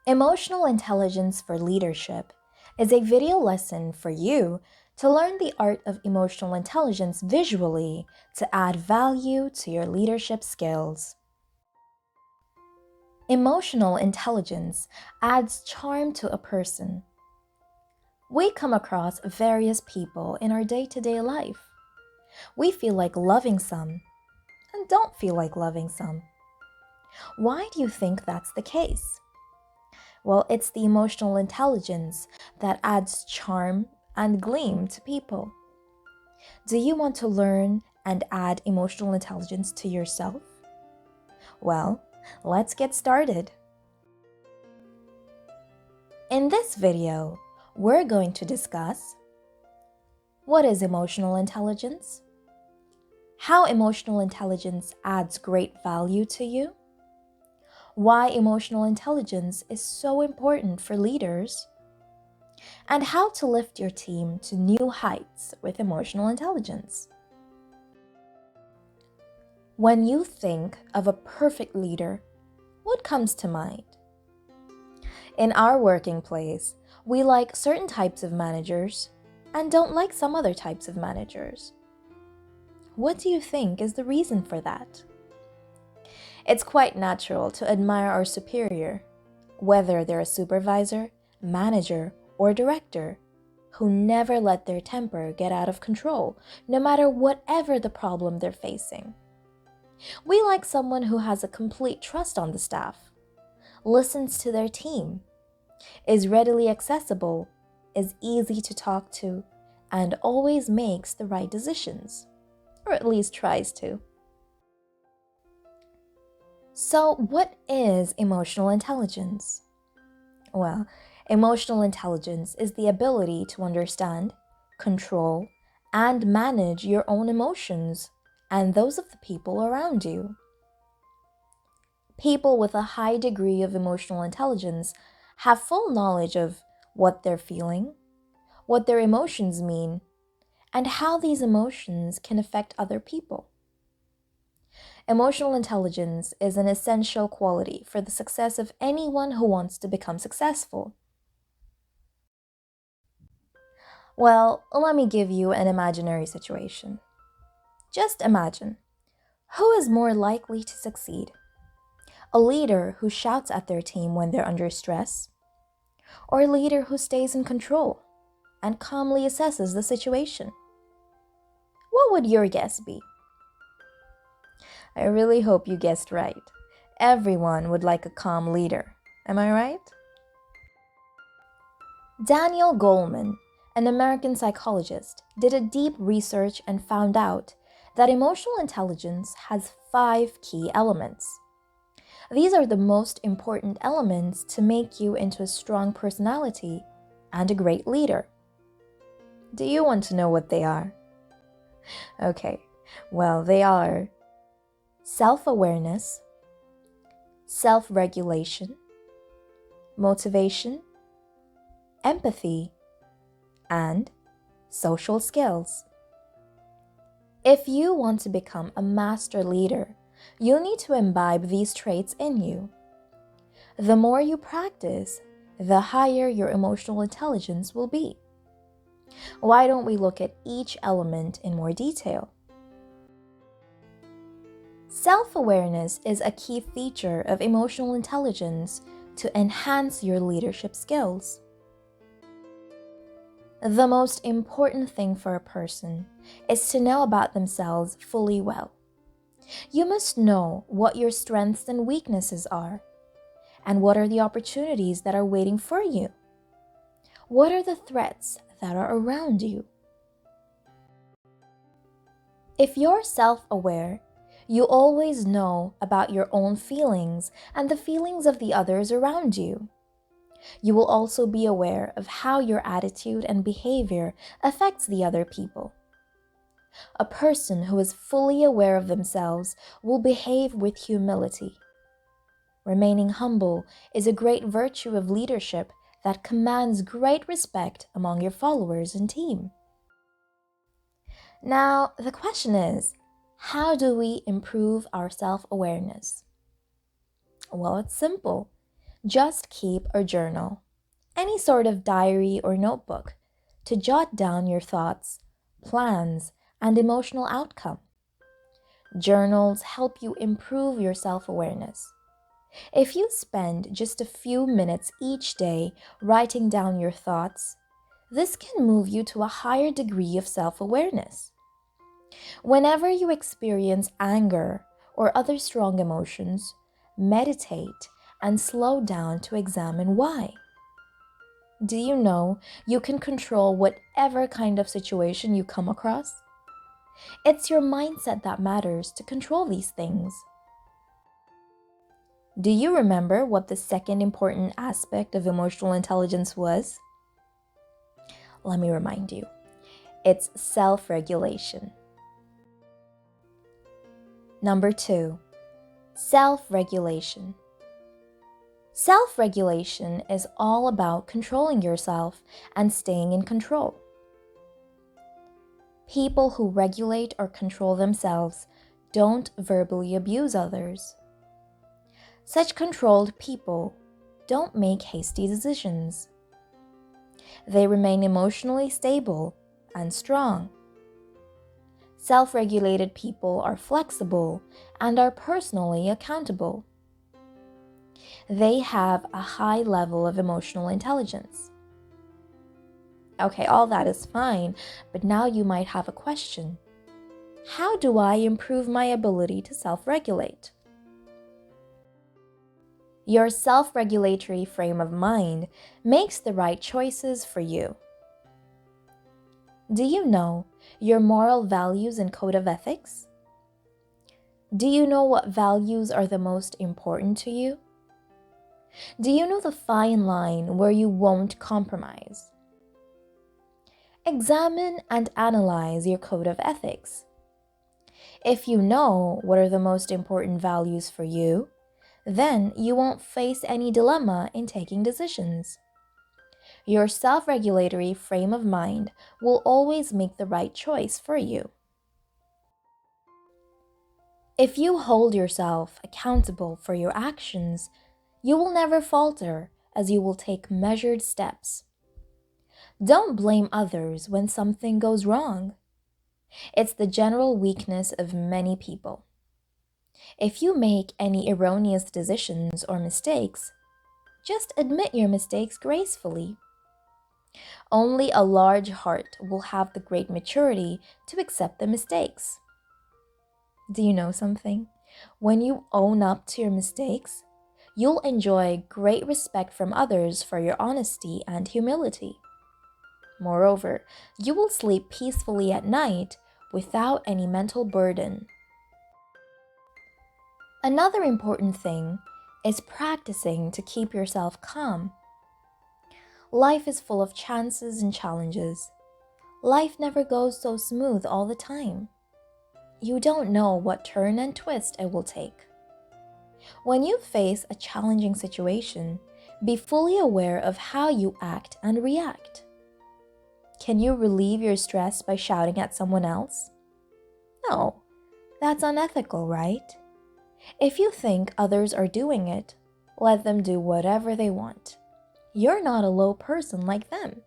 Emotional Intelligence for Leadership is a video lesson for you to learn the art of emotional intelligence visually to add value to your leadership skills. Emotional intelligence adds charm to a person. We come across various people in our day-to-day life. We feel like loving some and don't feel like loving some. Why do you think that's the case? Well, it's the emotional intelligence that adds charm and gleam to people. Do you want to learn and add emotional intelligence to yourself? Well, let's get started. In this video, we're going to discuss what is emotional intelligence, how emotional intelligence adds great value to you, why emotional intelligence is so important for leaders, and how to lift your team to new heights with emotional intelligence. When you think of a perfect leader, what comes to mind? In our working place, we like certain types of managers and don't like some other types of managers. What do you think is the reason for that? It's quite natural to admire our superior, whether they're a supervisor, manager, or director, who never let their temper get out of control, no matter whatever the problem they're facing. We like someone who has a complete trust on the staff, listens to their team, is readily accessible, is easy to talk to, and always makes the right decisions, or at least tries to. So, what is emotional intelligence? Well, emotional intelligence is the ability to understand, control, and manage your own emotions and those of the people around you. People with a high degree of emotional intelligence have full knowledge of what they're feeling, what their emotions mean, and how these emotions can affect other people. Emotional intelligence is an essential quality for the success of anyone who wants to become successful. Well, let me give you an imaginary situation. Just imagine, who is more likely to succeed? A leader who shouts at their team when they're under stress, or a leader who stays in control and calmly assesses the situation? What would your guess be? I really hope you guessed right. Everyone would like a calm leader. Am I right? Daniel Goleman, an American psychologist, did a deep research and found out that emotional intelligence has 5 key elements. These are the most important elements to make you into a strong personality and a great leader. Do you want to know what they are? Okay, well, they are self-awareness, self-regulation, motivation, empathy, and social skills. If you want to become a master leader, you need to imbibe these traits in you. The more you practice, the higher your emotional intelligence will be. Why don't we look at each element in more detail? Self-awareness is a key feature of emotional intelligence to enhance your leadership skills. The most important thing for a person is to know about themselves fully well. You must know what your strengths and weaknesses are, and what are the opportunities that are waiting for you. What are the threats that are around you? If you're self-aware, you always know about your own feelings and the feelings of the others around you. You will also be aware of how your attitude and behavior affects the other people. A person who is fully aware of themselves will behave with humility. Remaining humble is a great virtue of leadership that commands great respect among your followers and team. Now, the question is, how do we improve our self-awareness? Well, it's simple. Just keep a journal, any sort of diary or notebook, to jot down your thoughts, plans, and emotional outcome. Journals help you improve your self-awareness. If you spend just a few minutes each day writing down your thoughts, this can move you to a higher degree of self-awareness. Whenever you experience anger or other strong emotions, meditate and slow down to examine why. Do you know you can control whatever kind of situation you come across? It's your mindset that matters to control these things. Do you remember what the second important aspect of emotional intelligence was? Let me remind you. It's self-regulation. Number 2, self-regulation. Self-regulation is all about controlling yourself and staying in control. People who regulate or control themselves don't verbally abuse others. Such controlled people don't make hasty decisions. They remain emotionally stable and strong. Self-regulated people are flexible and are personally accountable. They have a high level of emotional intelligence. Okay, all that is fine, but now you might have a question. How do I improve my ability to self-regulate? Your self-regulatory frame of mind makes the right choices for you. Do you know your moral values and code of ethics? Do you know what values are the most important to you? Do you know the fine line where you won't compromise? Examine and analyze your code of ethics. If you know what are the most important values for you, then you won't face any dilemma in taking decisions. Your self-regulatory frame of mind will always make the right choice for you. If you hold yourself accountable for your actions, you will never falter as you will take measured steps. Don't blame others when something goes wrong. It's the general weakness of many people. If you make any erroneous decisions or mistakes, just admit your mistakes gracefully. Only a large heart will have the great maturity to accept the mistakes. Do you know something? When you own up to your mistakes, you'll enjoy great respect from others for your honesty and humility. Moreover, you will sleep peacefully at night without any mental burden. Another important thing is practicing to keep yourself calm. Life is full of chances and challenges. Life never goes so smooth all the time. You don't know what turn and twist it will take. When you face a challenging situation, be fully aware of how you act and react. Can you relieve your stress by shouting at someone else? No, that's unethical, right? If you think others are doing it, let them do whatever they want. You're not a low person like them.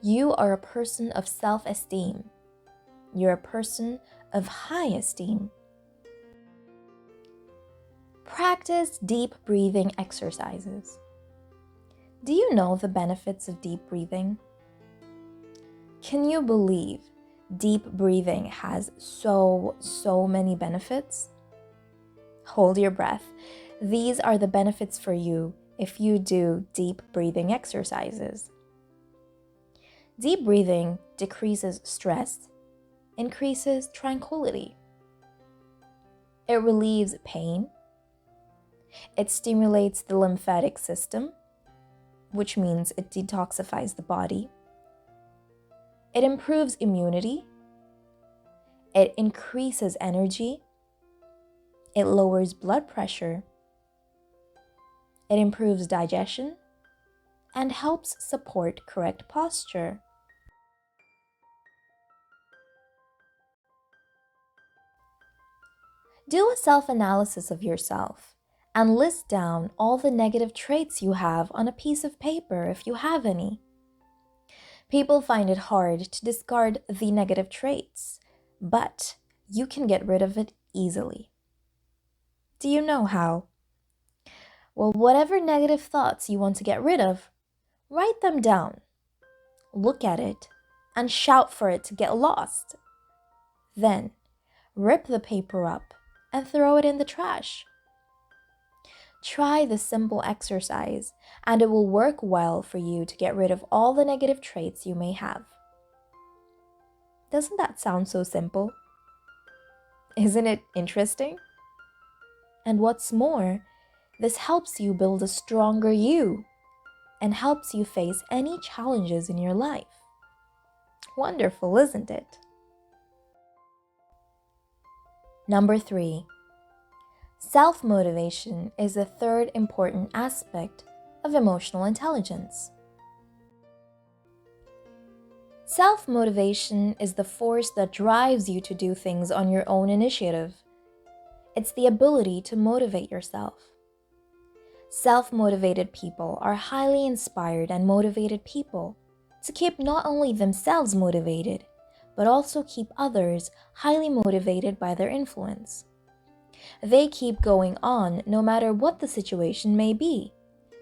You are a person of self-esteem. You're a person of high esteem. Practice deep breathing exercises. Do you know the benefits of deep breathing? Can you believe deep breathing has so many benefits? Hold your breath. These are the benefits for you if you do deep breathing exercises. Deep breathing decreases stress, increases tranquility. It relieves pain. It stimulates the lymphatic system, which means it detoxifies the body. It improves immunity. It increases energy. It lowers blood pressure. It improves digestion and helps support correct posture. Do a self-analysis of yourself and list down all the negative traits you have on a piece of paper if you have any. People find it hard to discard the negative traits, but you can get rid of it easily. Do you know how? Well, whatever negative thoughts you want to get rid of, write them down. Look at it and shout for it to get lost. Then, rip the paper up and throw it in the trash. Try this simple exercise, and it will work well for you to get rid of all the negative traits you may have. Doesn't that sound so simple? Isn't it interesting? And what's more, this helps you build a stronger you and helps you face any challenges in your life. Wonderful, isn't it? Number 3. Self-motivation is the third important aspect of emotional intelligence. Self-motivation is the force that drives you to do things on your own initiative. It's the ability to motivate yourself. Self-motivated people are highly inspired and motivated people to keep not only themselves motivated, but also keep others highly motivated by their influence. They keep going on no matter what the situation may be,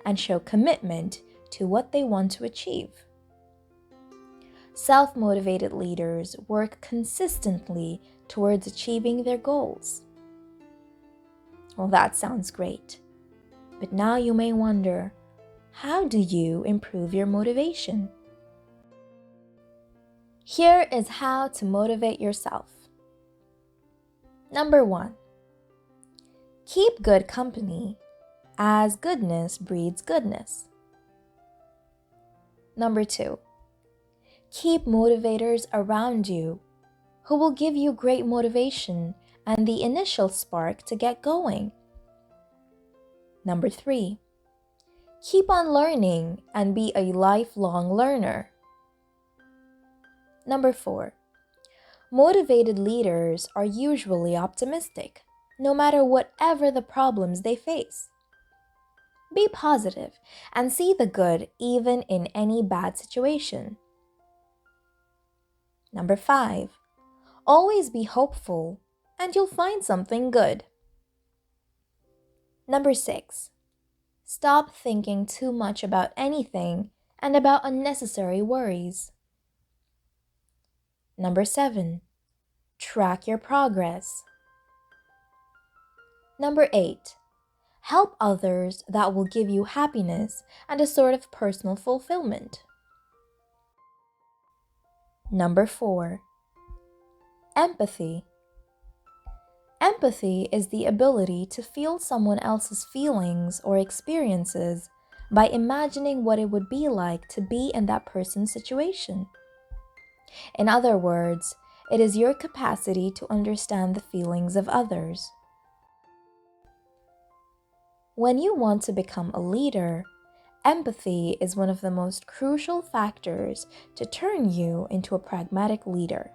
and show commitment to what they want to achieve. Self-motivated leaders work consistently towards achieving their goals. Well, that sounds great. But now you may wonder, how do you improve your motivation? Here is how to motivate yourself. Number 1. Keep good company, as goodness breeds goodness. Number 2. Keep motivators around you who will give you great motivation and the initial spark to get going. Number 3. Keep on learning and be a lifelong learner. Number 4. Motivated leaders are usually optimistic, no matter whatever the problems they face. Be positive and see the good even in any bad situation. Number 5. Always be hopeful and you'll find something good. Number 6. Stop thinking too much about anything and about unnecessary worries. Number 7. Track your progress. Number 8. Help others that will give you happiness and a sort of personal fulfillment. Number 4. Empathy. Empathy is the ability to feel someone else's feelings or experiences by imagining what it would be like to be in that person's situation. In other words, it is your capacity to understand the feelings of others. When you want to become a leader, empathy is one of the most crucial factors to turn you into a pragmatic leader.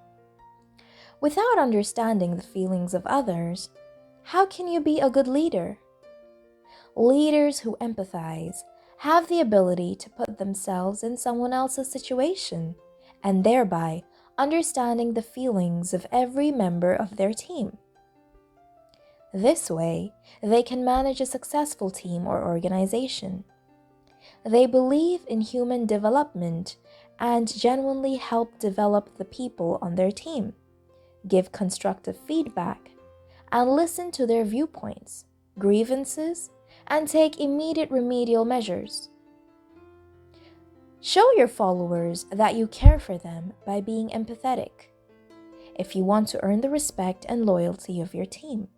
Without understanding the feelings of others, how can you be a good leader? Leaders who empathize have the ability to put themselves in someone else's situation, and thereby understanding the feelings of every member of their team. This way, they can manage a successful team or organization. They believe in human development and genuinely help develop the people on their team, give constructive feedback, and listen to their viewpoints, grievances, and take immediate remedial measures. Show your followers that you care for them by being empathetic, if you want to earn the respect and loyalty of your team.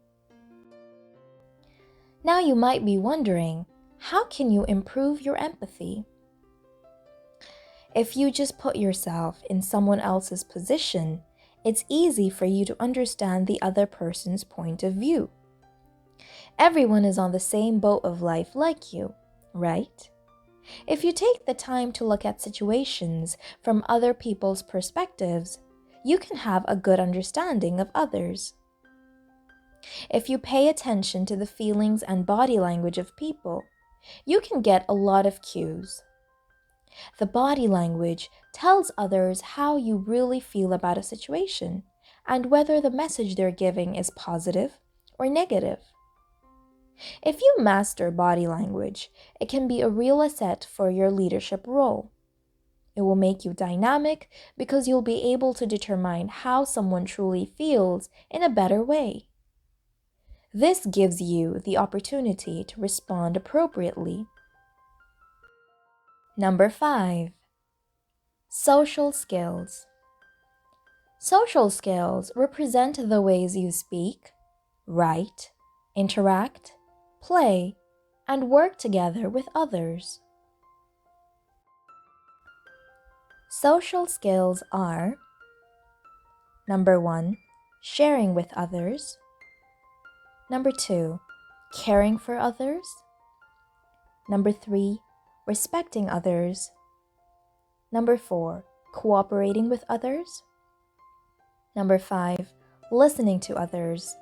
Now you might be wondering, how can you improve your empathy? If you just put yourself in someone else's position, it's easy for you to understand the other person's point of view. Everyone is on the same boat of life like you, right? If you take the time to look at situations from other people's perspectives, you can have a good understanding of others. If you pay attention to the feelings and body language of people, you can get a lot of cues. The body language tells others how you really feel about a situation and whether the message they're giving is positive or negative. If you master body language, it can be a real asset for your leadership role. It will make you dynamic because you'll be able to determine how someone truly feels in a better way. This gives you the opportunity to respond appropriately. Number 5. Social skills. Social skills represent the ways you speak, write, interact, play, and work together with others. Social skills are: Number 1, sharing with others. Number 2, caring for others. Number 3, respecting others. Number 4, cooperating with others. Number 5, listening to others.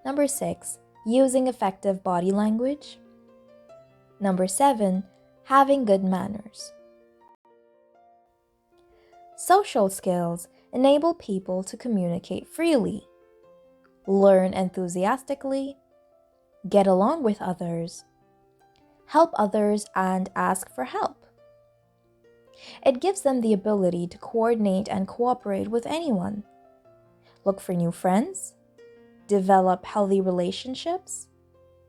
Number 6, using effective body language. Number 7, having good manners. Social skills enable people to communicate freely, learn enthusiastically, get along with others, help others, and ask for help. It gives them the ability to coordinate and cooperate with anyone, look for new friends, develop healthy relationships,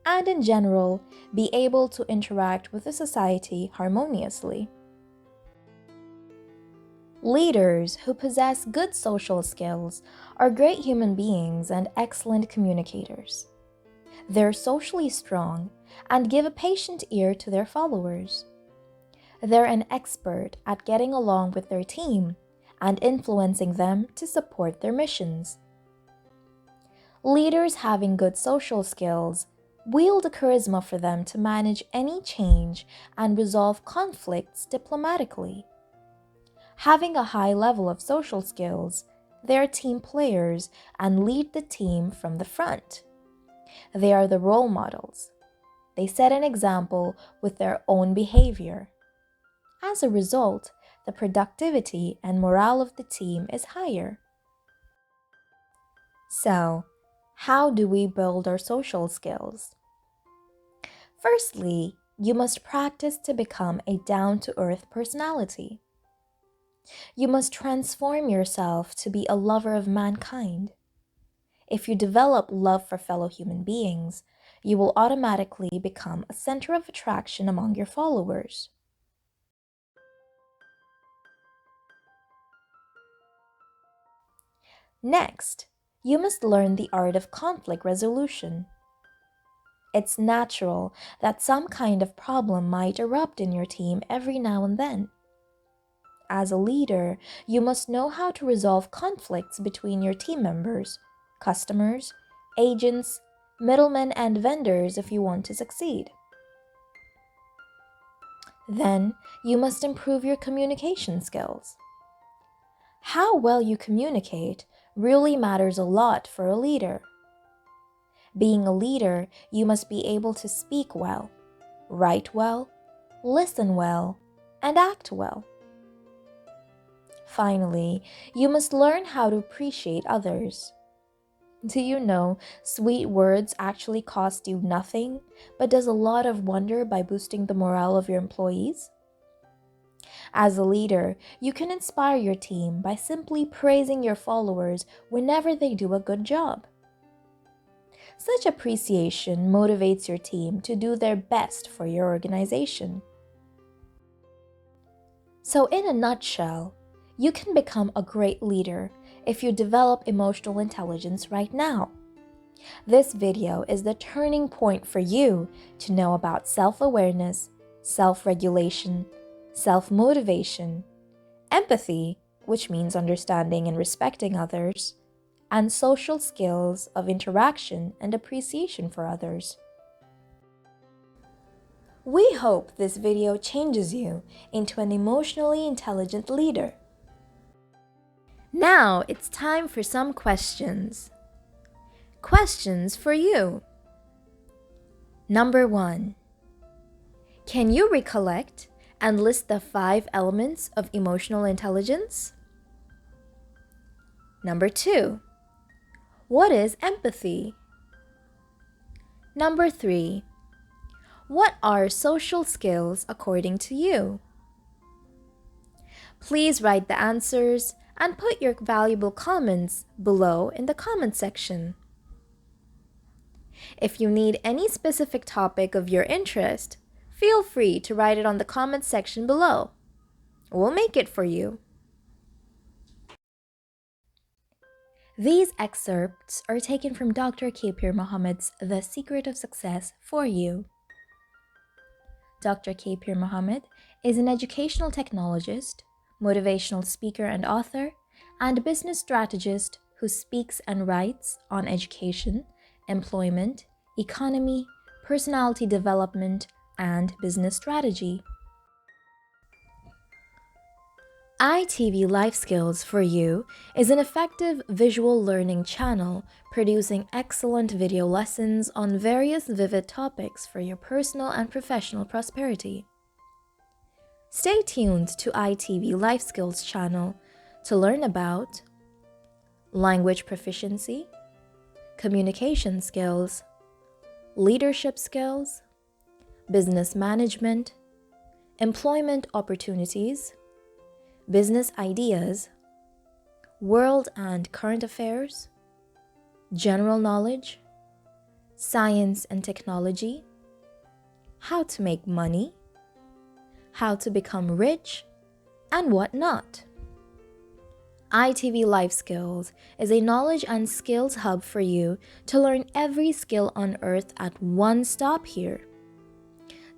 and in general, be able to interact with the society harmoniously. Leaders who possess good social skills are great human beings and excellent communicators. They're socially strong and give a patient ear to their followers. They're an expert at getting along with their team and influencing them to support their missions. Leaders having good social skills wield a charisma for them to manage any change and resolve conflicts diplomatically. Having a high level of social skills, they are team players and lead the team from the front. They are the role models. They set an example with their own behavior. As a result, the productivity and morale of the team is higher. So, how do we build our social skills? Firstly, you must practice to become a down-to-earth personality. You must transform yourself to be a lover of mankind. If you develop love for fellow human beings, you will automatically become a center of attraction among your followers. Next, you must learn the art of conflict resolution. It's natural that some kind of problem might erupt in your team every now and then. As a leader, you must know how to resolve conflicts between your team members, customers, agents, middlemen, and vendors if you want to succeed. Then, you must improve your communication skills. How well you communicate really matters a lot for a leader. Being a leader, you must be able to speak well, write well, listen well, and act well. Finally, you must learn how to appreciate others. Do you know sweet words actually cost you nothing, but does a lot of wonder by boosting the morale of your employees? As a leader, you can inspire your team by simply praising your followers whenever they do a good job. Such appreciation motivates your team to do their best for your organization. So in a nutshell, you can become a great leader if you develop emotional intelligence right now. This video is the turning point for you to know about self-awareness, self-regulation, self-motivation, empathy, which means understanding and respecting others, and social skills of interaction and appreciation for others. We hope this video changes you into an emotionally intelligent leader. Now it's time for some questions. Questions for you. Number 1. Can you recollect and list the 5 elements of emotional intelligence? Number 2. What is empathy? Number 3. What are social skills according to you? Please write the answers and put your valuable comments below in the comment section. If you need any specific topic of your interest, feel free to write it on the comment section below. We'll make it for you. These excerpts are taken from Dr. Kecerdasan's The Secret of Success for You. Dr. Kecerdasan is an educational technologist, motivational speaker and author, and business strategist who speaks and writes on education, employment, economy, personality development, and business strategy. itv-Lifeskills for You is an effective visual learning channel producing excellent video lessons on various vivid topics for your personal and professional prosperity. Stay tuned to itv-Lifeskills channel to learn about language proficiency, communication skills, leadership skills, business management, employment opportunities, business ideas, world and current affairs, general knowledge, science and technology, how to make money, how to become rich, and what not. itv-Lifeskills is a knowledge and skills hub for you to learn every skill on earth at one stop here.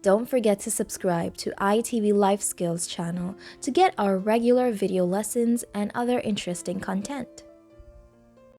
Don't forget to subscribe to itv-Lifeskills channel to get our regular video lessons and other interesting content.